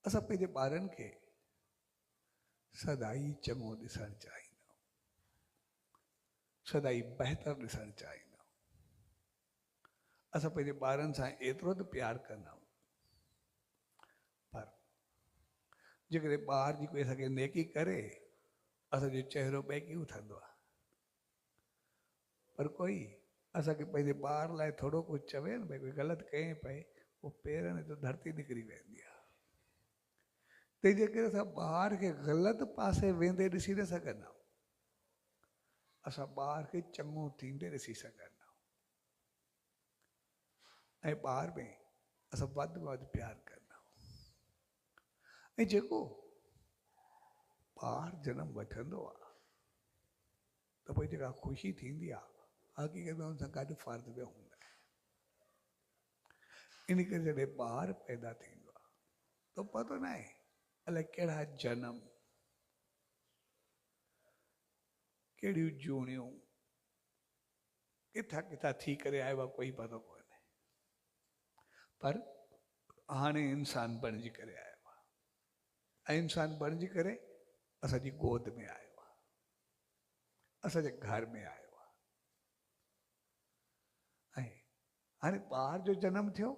असां पंहिंजे ॿारनि खे सदाई चङो ॾिसणु चाहींदा आहियूं, सदाई बहितर ॾिसणु चाहींदा आहियूं। असां पंहिंजे ॿारनि सां एतिरो त प्यार कंदा आहियूं, पर जेकॾहिं ॿार जी कोई असांखे नेकी करे असांजो चहिरो ॿेकी उथंदो आहे, पर कोई असांखे पंहिंजे ॿार लाइ थोरो कुझु चवे न, भई कोई ग़लति कयईं पए, उहो पेरनि ते धरती निकिरी वेंदी आहे। तंहिंजे करे असां ॿार खे ग़लति पासे वेंदे ॾिसी न सघंदा आहियूं, असां ॿार खे चङो थींदे ॾिसी सघंदा आहियूं। ऐं ॿार में असां वधि में वधि प्यारु कंदा आहियूं। ऐं जेको ॿार जनमु वठंदो आहे त पोइ जेका ख़ुशी थींदी आहे, हक़ीक़त में हुन सां गॾु फ़र्ज़ बि हूंदा आहिनि। इन करे जॾहिं ॿार पैदा थींदो आहे त पतो न आहे अलाए कहिड़ा जनम, कहिड़ियूं जूणियूं किथां किथां थी करे आयो आहे, कोई पतो कोन्हे, पर हाणे इंसान बणिजी करे आयो आहे। ऐं इंसान बणिजी करे असांजी गोद में आयो आहे, असांजे घर में आयो आहे। ऐं हाणे ॿार जो जनमु थियो,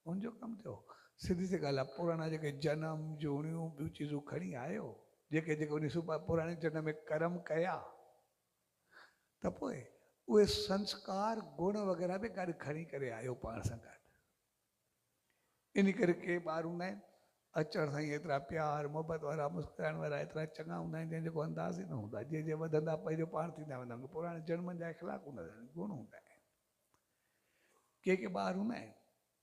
हुनजो कमु थियो, सिधी सी ॻाल्हि आहे, पुराणा जेके जनम जूणियूं ॿियूं चीज़ूं खणी आयो, जेके उन पुराणे जनम में कर्म कया, त पोइ उहे संस्कार गुण वग़ैरह बि गॾु खणी करे आयो पाण सां गॾु। इन करे के ॿार हूंदा आहिनि अचण सां ई एतिरा प्यार मोहबत वारा मुस्कुराइण वारा एतिरा चङा हूंदा आहिनि जंहिंजो अंदाज़ ई न हूंदो आहे। जीअं जीअं वधंदा पंहिंजो पाण थींदा वेंदा, पुराणे जन्मनि जा इख़लाक़ हूंदा आहिनि, गुण हूंदा आहिनि। के ॿार हूंदा आहिनि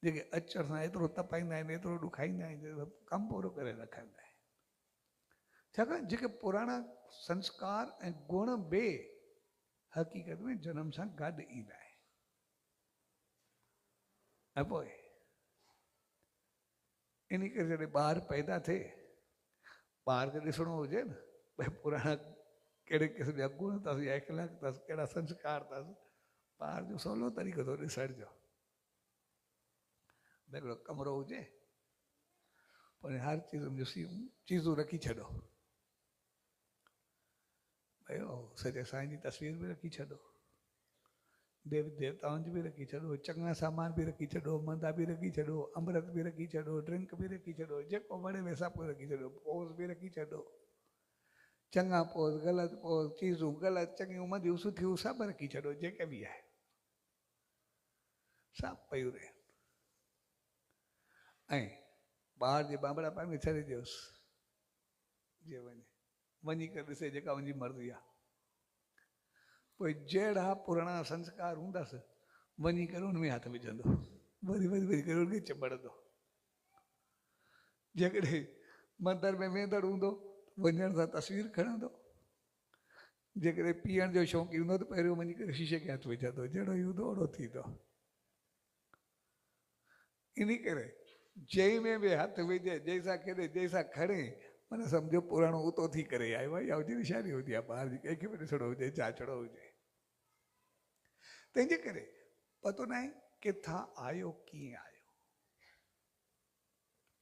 जेके अचण सां एतिरो तपाईंदा आहिनि, एतिरो ॾुखाईंदा आहिनि, कमु पूरो करे रखंदा आहिनि। छाकाणि जेके पुराणा संस्कार ऐं गुण बि हक़ीक़त में जनम सां गॾु ईंदा आहिनि। ऐं पोइ इन करे जॾहिं ॿार पैदा थिए, ॿार खे ॾिसणो हुजे न भई पुराणा कहिड़े क़िस्म जा गुण अथसि या इख़लाक़ अथसि, कहिड़ा संस्कार अथसि, ॿार जो सवलो तरीक़ो थो ॾिसण जो। हिकिड़ो कमिरो हुजे, पर हर चीज़ूं रखी छॾो, भई सॼे साईं जी तस्वीर बि रखी छॾो, देवी देवताउनि जी बि रखी छॾो, चङा सामान बि रखी छॾो, मंदा बि रखी छॾो, अमृत बि रखी छॾो, ड्रिंक बि रखी छॾो, जेको वणे सभु रखी छॾो, पोज़ बि रखी छॾो, चङा पोज़ ग़लति पोज़, चीज़ूं ग़लति चङियूं मंदियूं सुठियूं सभु रखी छॾो, जेके बि आहे सभु पयूं रहनि। ऐं ॿार जे बाबड़ा पाए में छॾे ॾियोसि, जीअं वञी करे ॾिसे जेका मुंहिंजी मर्ज़ी आहे। पोइ जहिड़ा पुराणा संस्कार हूंदसि वञी करे हुन में हथु विझंदो, वरी करे हुनखे चिंबड़ंदो। जेकॾहिं मंदर में वेंदड़ हूंदो वञण सां तस्वीर खणंदो, जेकॾहिं पीअण जो शौक़ीन हूंदो त पहिरियों वञी करे शीशे खे हथु विझंदो, जहिड़ो ई हूंदो ओड़ो थींदो। इन करे जंहिं में बि हथु विझे, जंहिंसां खेॾे, जंहिंसां खणे, माना सम्झो पुराणो उतो थी करे आयो आहे, या हुजे निशानी हूंदी आहे ॿार जी, कंहिंखे बि ॾिसणो हुजे, जाचणो हुजे। तंहिंजे करे पतो न आहे किथां आयो, कीअं आयो,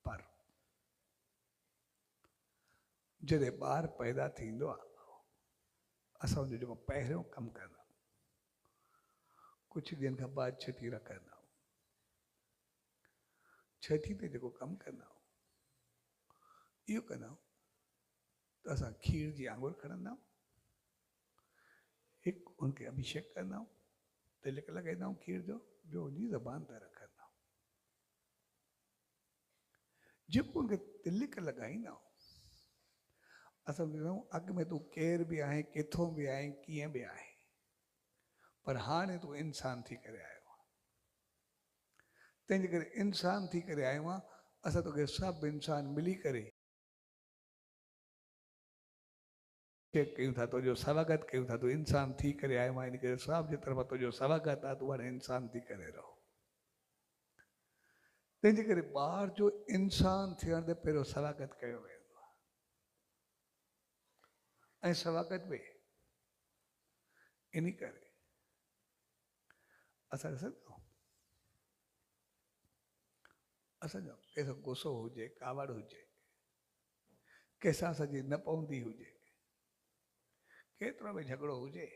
पर जॾहिं ॿार पैदा थींदो आहे असां हुनजो जेको पहिरियों कमु कंदा आहियूं, कुझु ॾींहंनि खां बाद छठी रखंदा आहियूं। छठी ते जेको कमु कंदा आहियूं इहो कंदा आहियूं त असां खीर जी आंगुर खणंदा आहियूं, हिकु उनखे अभिषेक कंदा आहियूं, तिलक लॻाईंदा आहियूं खीर जो, ॿियो उनजी ज़बान ते रखंदा आहियूं। जेको उनखे तिलक लॻाईंदा आहियूं असां ॿुधायूं अॻु में तूं केर बि आहे, किथों बि आहे, कीअं बि आहे, पर हाणे तूं इंसान थी करे आयो आहे। तंहिंजे करे इंसान थी करे आयो आहे, असां तोखे सभु इंसान मिली करे कयूं था, तुंहिंजो स्वागत कयूं था, तूं इंसान थी करे आयो आहे, इन करे सभ जे तरफ़ां तुंहिंजो स्वागत आहे, तूं हाणे इंसान थी करे रहो। तंहिंजे करे ॿार जो इंसान थियण ते पहिरियों स्वागत कयो वेंदो आहे, ऐं स्वागत बि इन करे असां ॾिसंदा असांजो कंहिंसां गुस्सो हुजे, कावड़ हुजे, कंहिंसां असांजी न पवंदी हुजे, केतिरो बि झगड़ो हुजे,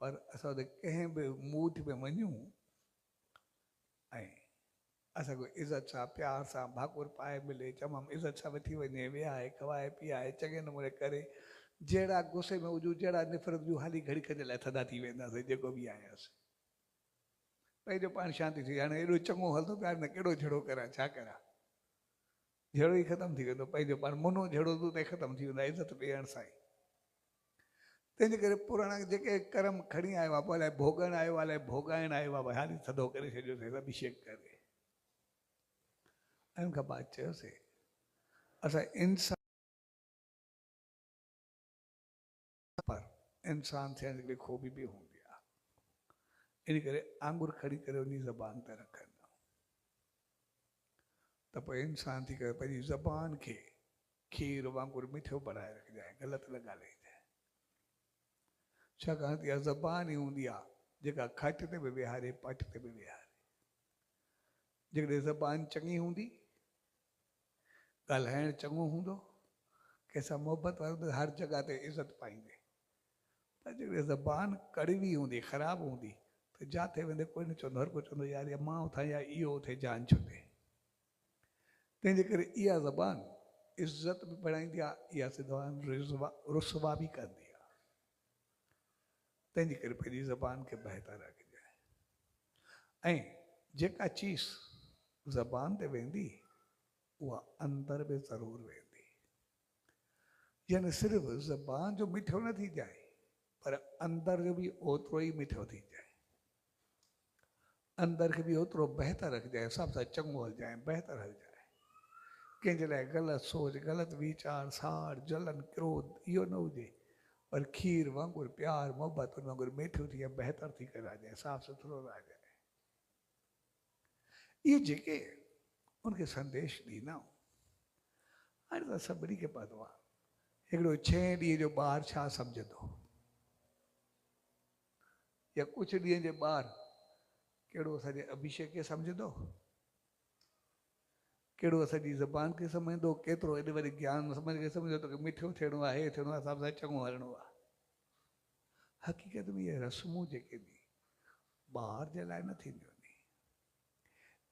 पर असां कंहिं बि मूड में वञूं ऐं असांखे इज़त सां प्यार सां भाकुर पाए मिले, तमामु इज़त सां वठी वञे, विहाए खवाए पीआए चङे नमूने करे, जहिड़ा गुस्से में हुजूं, जहिड़ा निफ़रत हुजूं, हाली घड़ी खनि लाइ थधा थी वेंदासीं, जेको बि आयासीं पंहिंजो पाण शांति थी। हाणे एॾो चङो हलंदो प्यार न, कहिड़ो झड़ो करां, छा करां, झड़ो ई ख़तमु थी वेंदो, पंहिंजो पाण मुनो झड़ो तूं त ख़तमु थी वेंदा इज़त ॾियण सां ई। तंहिंजे करे पुराणा जेके कर्म खणी आयो आहे, पोइ अलाए भोगण आयो आहे, अलाए भोगाइण आयो आहे, भई हाली थधो करे छॾियोसीं अभिषेक करे। ऐं उनखां बाद चयोसीं असां इंसान, पर इंसान थियण जी ख़ूबी बि हूंदी आहे, इन करे आंगुर खणी करे उन ज़बान ते रखंदा त पोइ इंसान थी करे पंहिंजी ज़बान खे खीर वांगुरु मिठो बनाए रखजांइ, ग़लति न ॻाल्हाइजांइ। छाकाणि त इहा ज़बान ई हूंदी आहे जेका खट ते बि विहारे, पट ते बि विहारे। जेकॾहिं ज़बान चङी हूंदी, ॻाल्हाइणु चङो हूंदो, कंहिंसां मोहबत वारो त हर जॻह ते इज़त पाईंदे। पर जेकॾहिं ज़बान कड़वी हूंदी, ख़राबु हूंदी, त जिथे वेंदे कोई न चवंदो, हर कोई चवंदो यार इहा मां उथां या इहो उथे जान छुटे। तंहिंजे करे इहा ज़बान इज़त बि बढ़ाईंदी आहे, इहा ज़बान रुसवा बि कंदी आहे। तंहिंजे करे पंहिंजी ज़बान खे बहितर रखजांइ। ऐं जेका चीज़ ज़बान ते वेंदी उहा अंदर में ज़रूरु वेंदी, यानी सिर्फ़ु ज़बान जो मिठो न थी जाए, पर अंदर जो बि ओतिरो ई मिठो थी जाए, अंदर खे बि ओतिरो बहितर रखजांइ, हिसाब सां चङो हलजांइ, बहितर हलजांइ। कंहिंजे लाइ ग़लति सोच, ग़लति वीचार, साड़, जलन, क्रोध इहो न हुजे, पर खीर वांगुरु प्यार मोहबत उन वांगुरु मिठो थी बहितर थी करे रहजांइ, साफ़ सुथरो रहजांइ। इहे जेके उनखे संदेश ॾींदा, हाणे त सभिनी खे पतो आहे हिकिड़ो 6 ॾींहं जो ॿार छा सम्झंदो, या कुझु ॾींहं जे ॿार कहिड़ो असांजे अभिषेक खे सम्झंदो, कहिड़ो असांजी ज़बान खे सम्झंदो, केतिरो एॾे वॾे ज्ञान समझ खे सम्झंदो की मिठो थियणो आहे, हे थियणो आहे, हिसाब सां चङो हलणो आहे। हक़ीक़त में इहे रस्मूं जेके बि ॿार जे लाइ न थींदियूं आहिनि,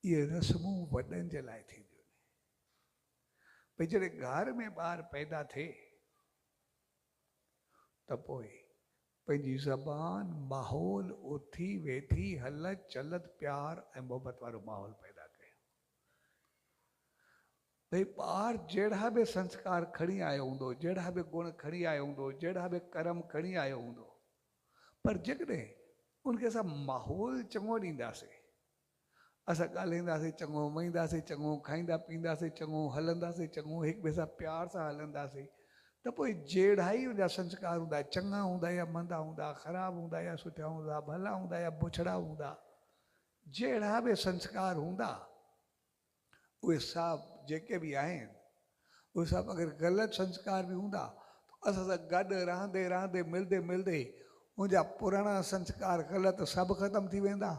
इहे रस्मूं वॾनि जे लाइ थींदियूं आहिनि। भई जॾहिं घर में ॿार पैदा थिए त पोइ पंहिंजी ज़बान माहौल उथी वेठी हलत चलत प्यार ऐं मोहबत वारो माहौल पैदा कयो। भई ॿार जहिड़ा बि संस्कार खणी आयो हूंदो, जहिड़ा बि गुण खणी आयो हूंदो, जहिड़ा बि कर्म खणी आयो हूंदो, पर जेकॾहिं उनखे असां माहौल चङो ॾींदासीं, असां ॻाल्हाईंदासीं चङो, वेहींदासीं चङो, खाईंदा पीअंदासीं चङो, हलंदासीं चङो, हिक ॿिए सां प्यार सां हलंदासीं, त पोइ जहिड़ा ई उनजा संस्कार हूंदा, चङा हूंदा या मंदा हूंदा, ख़राबु हूंदा या सुठा हूंदा, भला हूंदा या बुछड़ा हूंदा, जहिड़ा बि संस्कार हूंदा, उहे सभु जेके बि आहिनि, उहे सभु अगरि ग़लति संस्कार बि हूंदा, असां सां गॾु रहंदे रहंदे मिलंदे मिलंदे उनजा पुराणा संस्कार ग़लति सभु ख़तमु थी वेंदा,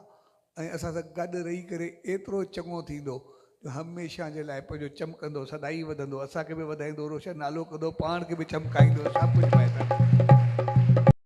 ऐं असां सां गॾु रही करे एतिरो चङो थींदो जो हमेशह जे लाइ पंहिंजो चमकंदो, सदाई वधंदो, असांखे बि वधाईंदो, रोशन नालो कंदो, पाण खे बि चमकाईंदो, सभु कुझु बहितर।